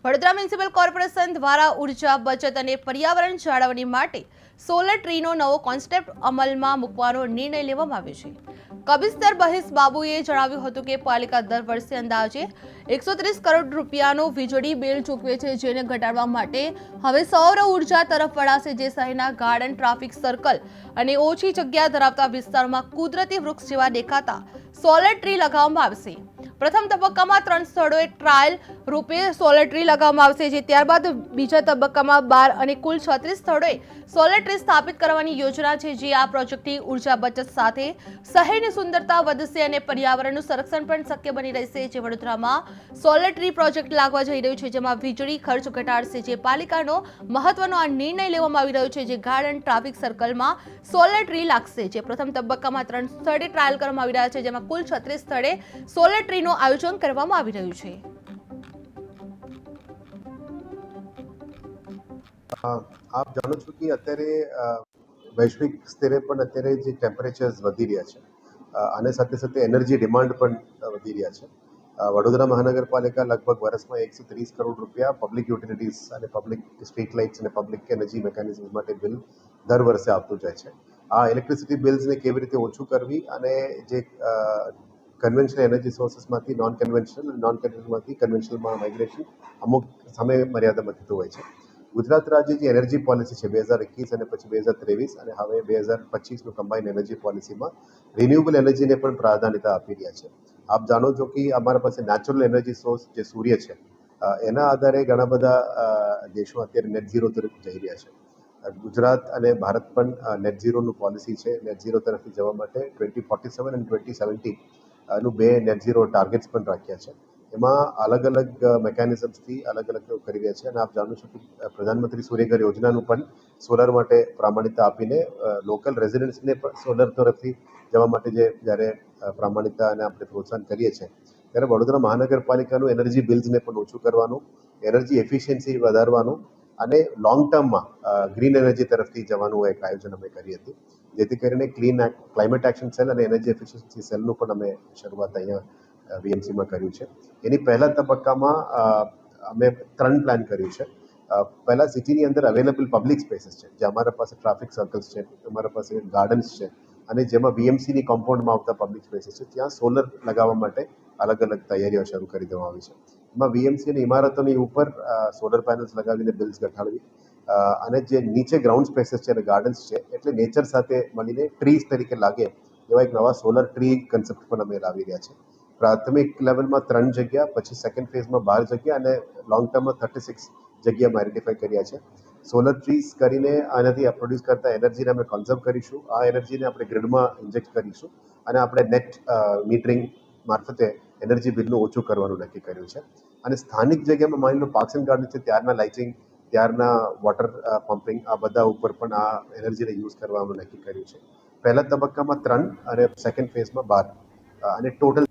Vadodara municipal corporation દ્વારા ઉર્જા બચત અને પર્યાવરણ જાળવણી માટે સોલર ટ્રીનો નવો કોન્સેપ્ટ અમલમાં મૂકવાનો નિર્ણય લેવામાં આવ્યો છે. કબીરદાર બહીસ બાબુએ જણાવ્યું હતું કે પાલિકા દર વર્ષે અંદાજે 130 કરોડ રૂપિયાનું વીજળી બિલ ચૂકવે છે, જેને ઘટાડવા માટે હવે સૌર ઉર્જા તરફ વળાશે, જે શહેરના ગાર્ડન, ટ્રાફિક સર્કલ અને ઓછી જગ્યા ધરાવતા વિસ્તારોમાં કુદરતી વૃક્ષ જેવા દેખાતા સોલર ટ્રી લગાવવામાં આવશે. પ્રથમ તબક્કામાં 3 સ્થળોએ ટ્રાયલ રૂપે સોલર ટ્રી લગાવવામાં આવશે, જે ત્યારબાદ બીજા તબક્કામાં 12 અને કુલ 36 સ્થળોએ સોલર ટ્રી સ્થાપિત કરવાની યોજના છે. જે આ પ્રોજેક્ટની ઉર્જા બચત સાથે શહેરની સુંદરતા વધશે અને પર્યાવરણનું સંરક્ષણ પણ શક્ય બની રહેશે. જે વડોદરામાં સોલર ટ્રી પ્રોજેક્ટ લાગવા જઈ રહ્યું છે, જેમાં વીજળી ખર્ચ ઘટાડશે. જે પાલિકાનો મહત્વનો આ નિર્ણય લેવામાં આવી રહ્યો છે, જે ગાર્ડન, ટ્રાફિક સર્કલમાં સોલર ટ્રી લાગશે. જે પ્રથમ તબક્કામાં 3 સ્થળે ટ્રાયલ કરવામાં આવી રહ્યા છે, જેમાં કુલ 36 સ્થળે સોલર ટ્રીનું આયોજન કરવામાં આવી રહ્યું છે. આપ જાણો છો કે અત્યારે વૈશ્વિક સ્તરે પણ અત્યારે જે ટેમ્પરેચર્સ વધી રહ્યા છે અને સાથે સાથે એનર્જી ડિમાન્ડ પણ વધી રહ્યા છે. વડોદરા મહાનગરપાલિકા લગભગ વર્ષમાં 130 કરોડ રૂપિયા પબ્લિક યુટિલિટીઝ અને પબ્લિક સ્ટ્રીટ લાઇટ્સ અને પબ્લિક એનર્જી મિકેનિઝમ માટે બિલ દર વર્ષે આપતું જાય છે. આ ઇલેક્ટ્રિસિટી બિલ્સને કેવી રીતે ઓછું કરવી અને જે કન્વેન્શનલ એનર્જી સોર્સિસમાંથી નોન કન્વેન્શનલમાંથી કન્વેન્શનલમાં માઇગ્રેશન અમુક સમય મર્યાદામાં થતું હોય છે. ગુજરાત રાજ્ય જે એનર્જી પોલિસી છે 2021 અને પછી 2023 અને હવે 2025નું કમ્બાઇન્ડ એનર્જી પોલિસીમાં રિન્યુએબલ એનર્જીને પણ પ્રાધાન્યતા આપી રહ્યા છે. આપ જાણો છો કે અમારા પાસે નેચરલ એનર્જી સોર્સ જે સૂર્ય છે એના આધારે ઘણા બધા દેશો અત્યારે નેટ ઝીરો તરફ જઈ રહ્યા છે. ગુજરાત અને ભારત પણ નેટ ઝીરોનું પોલિસી છે. નેટ ઝીરો તરફથી જવા માટે 2047 અને 2070 નું 2 નેટ ઝીરો ટાર્ગેટ્સ પણ રાખ્યા છે. એમાં અલગ અલગ મેકેનિઝમ્સથી અલગ અલગ કરી રહ્યા છે અને આપ જાણો છો કે પ્રધાનમંત્રી સૂર્યઘર યોજનાનું પણ સોલર માટે પ્રામાણિકતા આપીને લોકલ રેઝિડન્ટ્સને પણ સોલર તરફથી જવા માટે જ્યારે પ્રામાણિકતા અને આપણે પ્રોત્સાહન કરીએ છીએ, ત્યારે વડોદરા મહાનગરપાલિકાનું એનર્જી બિલ્સને પણ ઓછું કરવાનું, એનર્જી એફિશિયન્સી વધારવાનું અને લોંગ ટર્મમાં ગ્રીન એનર્જી તરફથી જવાનું એક આયોજન અમે કરી હતી, જેથી કરીને ક્લાઇમેટ એક્શન સેલ અને એનર્જી એફિશિયન્સી સેલનું પણ અમે શરૂઆત અહીંયા વીએમસીમાં કર્યું છે. એની પહેલા તબક્કામાં અમે 3 પ્લાન કર્યું છે. પહેલા સિટીની અંદર અવેલેબલ પબ્લિક સ્પેસીસ છે, જે અમારા પાસે ટ્રાફિક સર્કલ્સ છે, અમારા પાસે ગાર્ડન્સ છે અને જેમાં વીએમસીની કોમ્પાઉન્ડમાં આવતા પબ્લિક સ્પેસીસ છે, ત્યાં સોલર લગાવવા માટે અલગ અલગ તૈયારીઓ શરૂ કરી દેવામાં આવી છે. એમાં વીએમસી અને ઇમારતોની ઉપર સોલર પેનલ્સ લગાવીને બિલ્સ ઘટાડવી અને જે નીચે ગ્રાઉન્ડ સ્પેસીસ છે અને ગાર્ડન્સ છે, એટલે નેચર સાથે મળીને ટ્રીઝ તરીકે લાગે એવા એક નવા સોલર ટ્રી કન્સેપ્ટ પણ અમે લાવી રહ્યા છે. પ્રાથમિક લેવલમાં 3 જગ્યા, પછી સેકન્ડ ફેઝમાં 12 જગ્યા અને લોંગ ટર્મમાં 36 જગ્યામાં આઈડેન્ટિફાઈ કર્યા છે. સોલર ટ્રીઝ કરીને આનાથી પ્રોડ્યુસ કરતા એનર્જીને અમે કન્ઝર્વ કરીશું. આ એનર્જીને આપણે ગ્રીડમાં ઇન્જેક્ટ કરીશું અને આપણે નેટ મીટરિંગ મારફતે એનર્જી બિલનું ઓછું કરવાનું નક્કી કર્યું છે. અને સ્થાનિક જગ્યામાં માની લો પાર્ક્સ એન્ડ ગાર્ડન છે, ત્યારના લાઇટિંગ, ત્યારના વોટર પમ્પિંગ, આ બધા ઉપર પણ આ એનર્જીને યુઝ કરવાનું નક્કી કર્યું છે. પહેલા તબક્કામાં 3 અને સેકન્ડ ફેઝમાં 12 અને ટોટલ